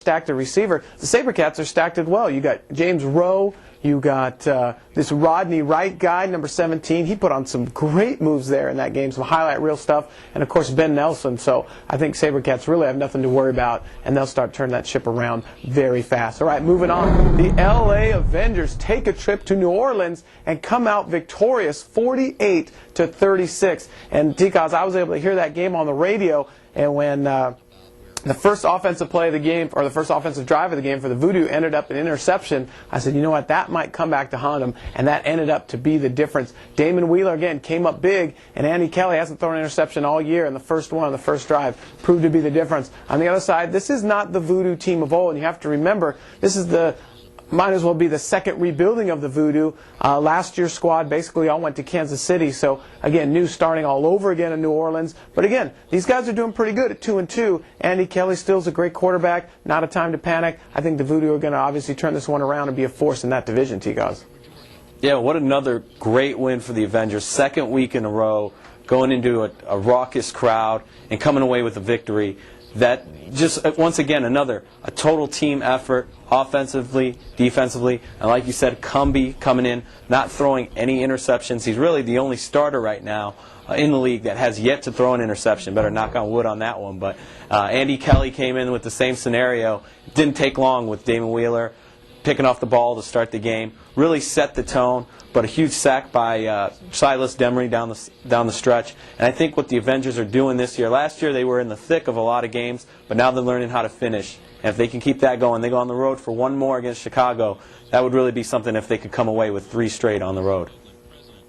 stacked a receiver. The SaberCats are stacked as well. You got James Rowe. You got this Rodney Wright guy, number 17. He put on some great moves there in that game, some highlight reel stuff. And, of course, Ben Nelson. So I think SaberCats really have nothing to worry about, and they'll start turning that ship around very fast. All right, moving on. The LA Avengers take a trip to New Orleans and come out victorious 48-36. And, T-Cos, I was able to hear that game on the radio, and when the first offensive play of the game, or the first offensive drive of the game for the Voodoo ended up an interception, I said, you know what, that might come back to haunt them, and that ended up to be the difference. Damon Wheeler, again, came up big, and Andy Kelly hasn't thrown an interception all year, and the first one on the first drive proved to be the difference. On the other side, this is not the Voodoo team of old, and you have to remember, this is might as well be the second rebuilding of the Voodoo. Last year's squad basically all went to Kansas City, so again, new starting all over again in New Orleans. But again, these guys are doing pretty good at 2-2. Andy Kelly still's a great quarterback, not a time to panic. I think the Voodoo are going to obviously turn this one around and be a force in that division, T-Guys. Yeah, what another great win for the Avengers. Second week in a row, going into a raucous crowd and coming away with a victory. That just, once again, a total team effort, offensively, defensively, and like you said, Cumbie coming in, not throwing any interceptions. He's really the only starter right now in the league that has yet to throw an interception. Better knock on wood on that one. But Andy Kelly came in with the same scenario. It didn't take long with Damon Wheeler picking off the ball to start the game. Really set the tone. But a huge sack by Silas Demery down the stretch. And I think what the Avengers are doing this year, last year they were in the thick of a lot of games, but now they're learning how to finish. And if they can keep that going, they go on the road for one more against Chicago, that would really be something if they could come away with 3 straight on the road.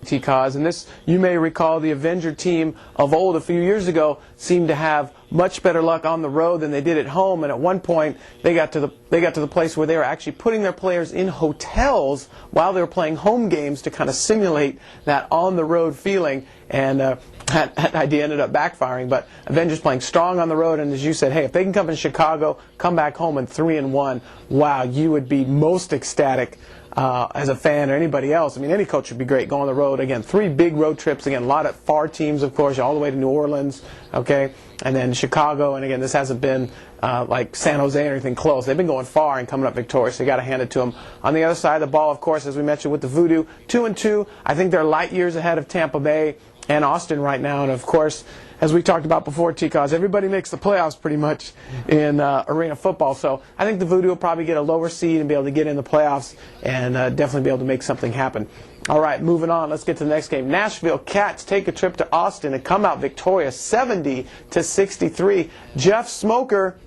T-Cos, and this, you may recall, the Avenger team of old a few years ago seemed to have much better luck on the road than they did at home, and at one point they got to the place where they were actually putting their players in hotels while they were playing home games to kind of simulate that on the road feeling, and that idea ended up backfiring. But Avengers playing strong on the road, and as you said, hey, if they can come in Chicago, come back home in 3-1, wow, you would be most ecstatic. As a fan or anybody else. I mean, any coach would be great going on the road. Again, 3 big road trips. Again, a lot of far teams, of course, all the way to New Orleans, okay, and then Chicago. And again, this hasn't been like San Jose or anything close. They've been going far and coming up victorious. So you got to hand it to them. On the other side of the ball, of course, as we mentioned with the Voodoo, 2-2. I think they're light years ahead of Tampa Bay and Austin right now. And of course, as we talked about before, T-Cos, everybody makes the playoffs pretty much in arena football. So I think the Voodoo will probably get a lower seed and be able to get in the playoffs and definitely be able to make something happen. All right, moving on. Let's get to the next game. Nashville Cats take a trip to Austin and come out victorious 70-63. Jeff Smoker,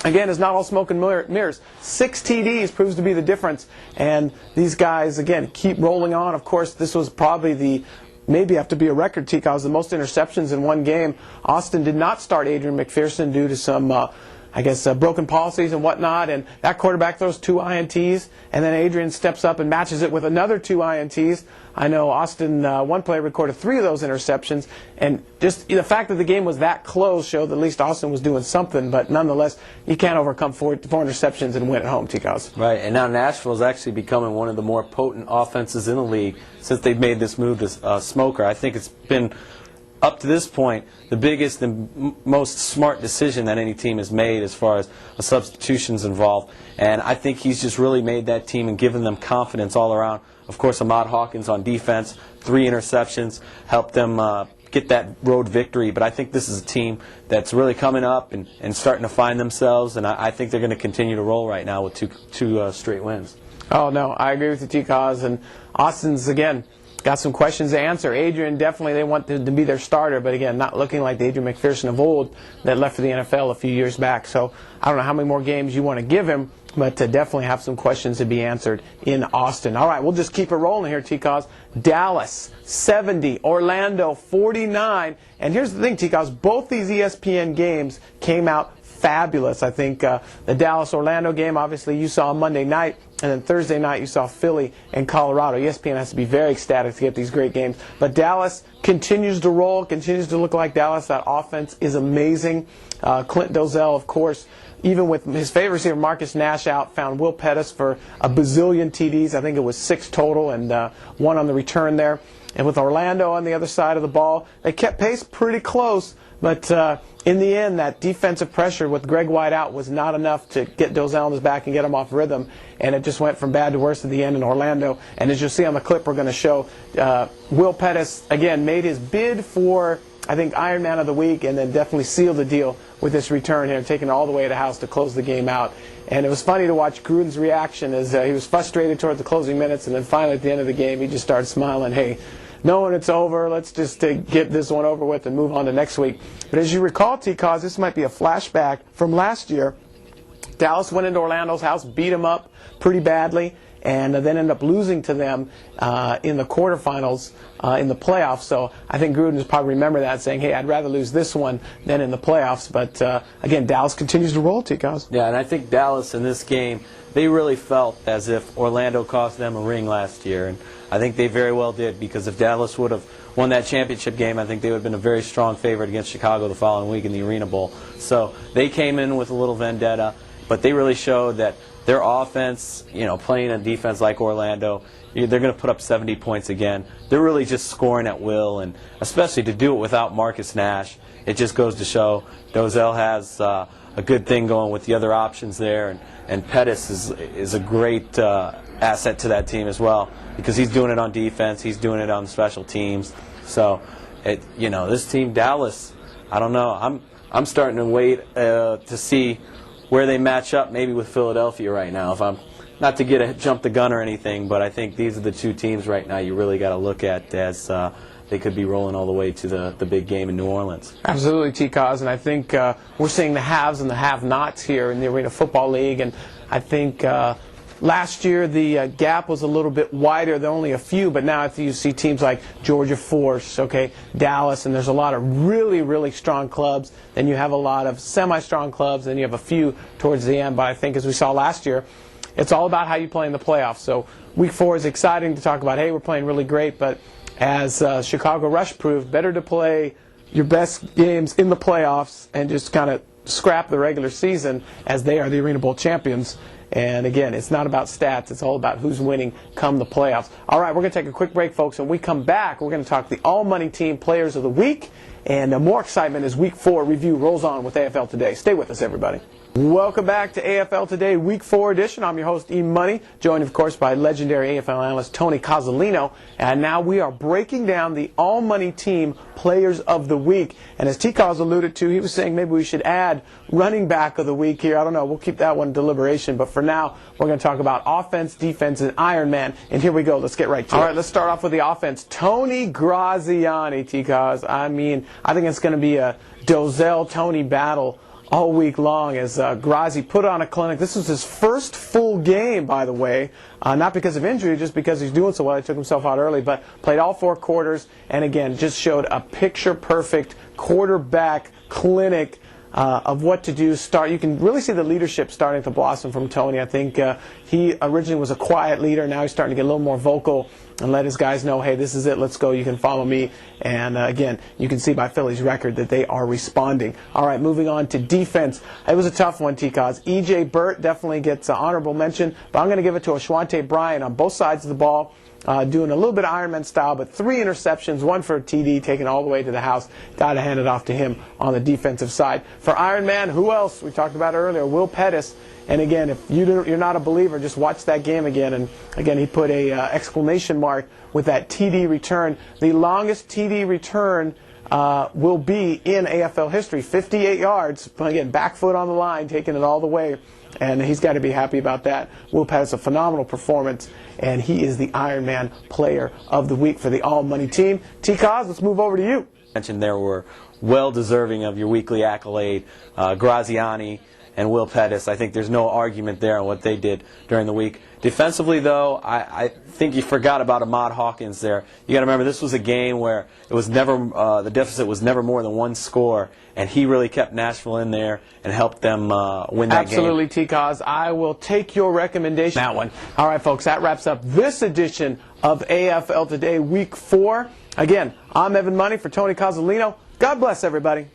again, is not all smoke and mirrors. 6 TDs proves to be the difference. And these guys, again, keep rolling on. Of course, this was probably maybe have to be a record, T-Cos, the most interceptions in one game. Austin did not start Adrian McPherson due to some, broken policies and whatnot, and that quarterback throws 2 INTs, and then Adrian steps up and matches it with another 2 INTs. I know Austin, one player recorded 3 of those interceptions, and just the fact that the game was that close showed that at least Austin was doing something, but nonetheless, you can't overcome 4 interceptions and win at home, T-Cos. Right, and now Nashville is actually becoming one of the more potent offenses in the league since they've made this move to Smoker. I think it's been, up to this point, the biggest and most smart decision that any team has made as far as substitutions involved. And I think he's just really made that team and given them confidence all around. Of course, Ahmad Hawkins on defense, 3 interceptions, helped them get that road victory. But I think this is a team that's really coming up and starting to find themselves. And I think they're going to continue to roll right now with two straight wins. Oh, no, I agree with you, T-Cos. And Austin's, again, got some questions to answer. Adrian, definitely they want to be their starter, but again, not looking like the Adrian McPherson of old that left for the NFL a few years back. So I don't know how many more games you want to give him, but to definitely have some questions to be answered in Austin. All right, we'll just keep it rolling here, T-Cos. Dallas, 70. Orlando, 49. And here's the thing, T-Cos. Both these ESPN games came out fabulous. I think the Dallas-Orlando game, obviously, you saw on Monday night. And then Thursday night, you saw Philly and Colorado. ESPN has to be very ecstatic to get these great games. But Dallas continues to roll, continues to look like Dallas. That offense is amazing. Clint Dozell, of course, even with his favorite receiver Marcus Nash out, found Will Pettis for a bazillion TDs. I think it was 6 total and 1 on the return there. And with Orlando on the other side of the ball, they kept pace pretty close. But in the end, that defensive pressure with Greg White out was not enough to get Dozell on his back and get him off rhythm. And it just went from bad to worse at the end in Orlando. And as you'll see on the clip we're going to show, Will Pettis, again, made his bid for, I think, Iron Man of the Week, and then definitely sealed the deal with this return here, taking it all the way to the house to close the game out. And it was funny to watch Gruden's reaction as he was frustrated toward the closing minutes, and then finally at the end of the game he just started smiling. Hey, knowing it's over, let's just get this one over with and move on to next week. But as you recall, T-Cause, this might be a flashback from last year. Dallas went into Orlando's house, beat them up pretty badly, and then ended up losing to them in the quarterfinals in the playoffs. So I think Gruden is probably remember that, saying, hey, I'd rather lose this one than in the playoffs. But again, Dallas continues to roll, T-Cause. Yeah, and I think Dallas in this game, they really felt as if Orlando cost them a ring last year. And I think they very well did, because if Dallas would have won that championship game, I think they would have been a very strong favorite against Chicago the following week in the Arena Bowl. So they came in with a little vendetta, but they really showed that their offense, playing a defense like Orlando, they're going to put up 70 points again. They're really just scoring at will, and especially to do it without Marcus Nash, it just goes to show Dozell has a good thing going with the other options there, and Pettis is a great asset to that team as well, because he's doing it on defense, he's doing it on special teams. So, this team, Dallas, I don't know. I'm starting to wait to see where they match up maybe with Philadelphia right now. If I'm not to jump the gun or anything, but I think these are the two teams right now you really got to look at as they could be rolling all the way to the big game in New Orleans. Absolutely, T-Cause, and I think we're seeing the haves and the have-nots here in the Arena Football League, and I think last year the gap was a little bit wider than only a few, but now you see teams like Georgia Force, Dallas, and there's a lot of really, really strong clubs. Then you have a lot of semi-strong clubs, then you have a few towards the end. But I think, as we saw last year, it's all about how you play in the playoffs. So Week 4 is exciting to talk about, hey, we're playing really great, but as Chicago Rush proved, better to play your best games in the playoffs and just kind of scrap the regular season, as they are the Arena Bowl champions. And again, it's not about stats. It's all about who's winning come the playoffs. All right, we're going to take a quick break, folks. When we come back, we're going to talk the all-money team players of the week. And more excitement as Week 4 review rolls on with AFL Today. Stay with us, everybody. Welcome back to AFL Today, Week 4 edition. I'm your host, E-Money, joined, of course, by legendary AFL analyst Tony Cozzolino. And now we are breaking down the all-money team players of the week. And as T-Cos alluded to, he was saying maybe we should add running back of the week here. I don't know. We'll keep that one deliberation. But for now, we're going to talk about offense, defense, and Iron Man. And here we go. Let's get right to it. All right, let's start off with the offense. Tony Graziani, T-Cos. I think it's going to be a Dozell-Tony battle all week long, as Grazi put on a clinic. This was his first full game, by the way, not because of injury, just because he's doing so well. He took himself out early, but played all 4 quarters, and again, just showed a picture-perfect quarterback clinic of what to do. You can really see the leadership starting to blossom from Tony. I think he originally was a quiet leader. Now he's starting to get a little more vocal and let his guys know, hey, this is it, let's go, you can follow me. And again, you can see by Philly's record that they are responding. All right, moving on to defense. It was a tough one, T-Cos. E.J. Burt definitely gets honorable mention, but I'm going to give it to Ashwante Bryant on both sides of the ball. Doing a little bit of Ironman style, but 3 interceptions, 1 for a TD, taken all the way to the house. Got to hand it off to him on the defensive side. For Ironman, who else? We talked about it earlier, Will Pettis. And again, if you're not a believer, just watch that game again. And again, he put a exclamation mark with that TD return. The longest TD return will be in AFL history, 58 yards. Again, back foot on the line, taking it all the way. And he's got to be happy about that. Will Pettis, a phenomenal performance, and he is the Ironman Player of the Week for the all-money team. T-Cos, let's move over to you. Mentioned there were well-deserving of your weekly accolade, Graziani and Will Pettis. I think there's no argument there on what they did during the week. Defensively, though, I think you forgot about Ahmad Hawkins there. You got to remember, this was a game where it was never the deficit was never more than 1 score, and he really kept Nashville in there and helped them win that game. Absolutely, T-Cos. I will take your recommendation. That one. All right, folks, that wraps up this edition of AFL Today, Week 4. Again, I'm Evan Money for Tony Cozzolino. God bless everybody.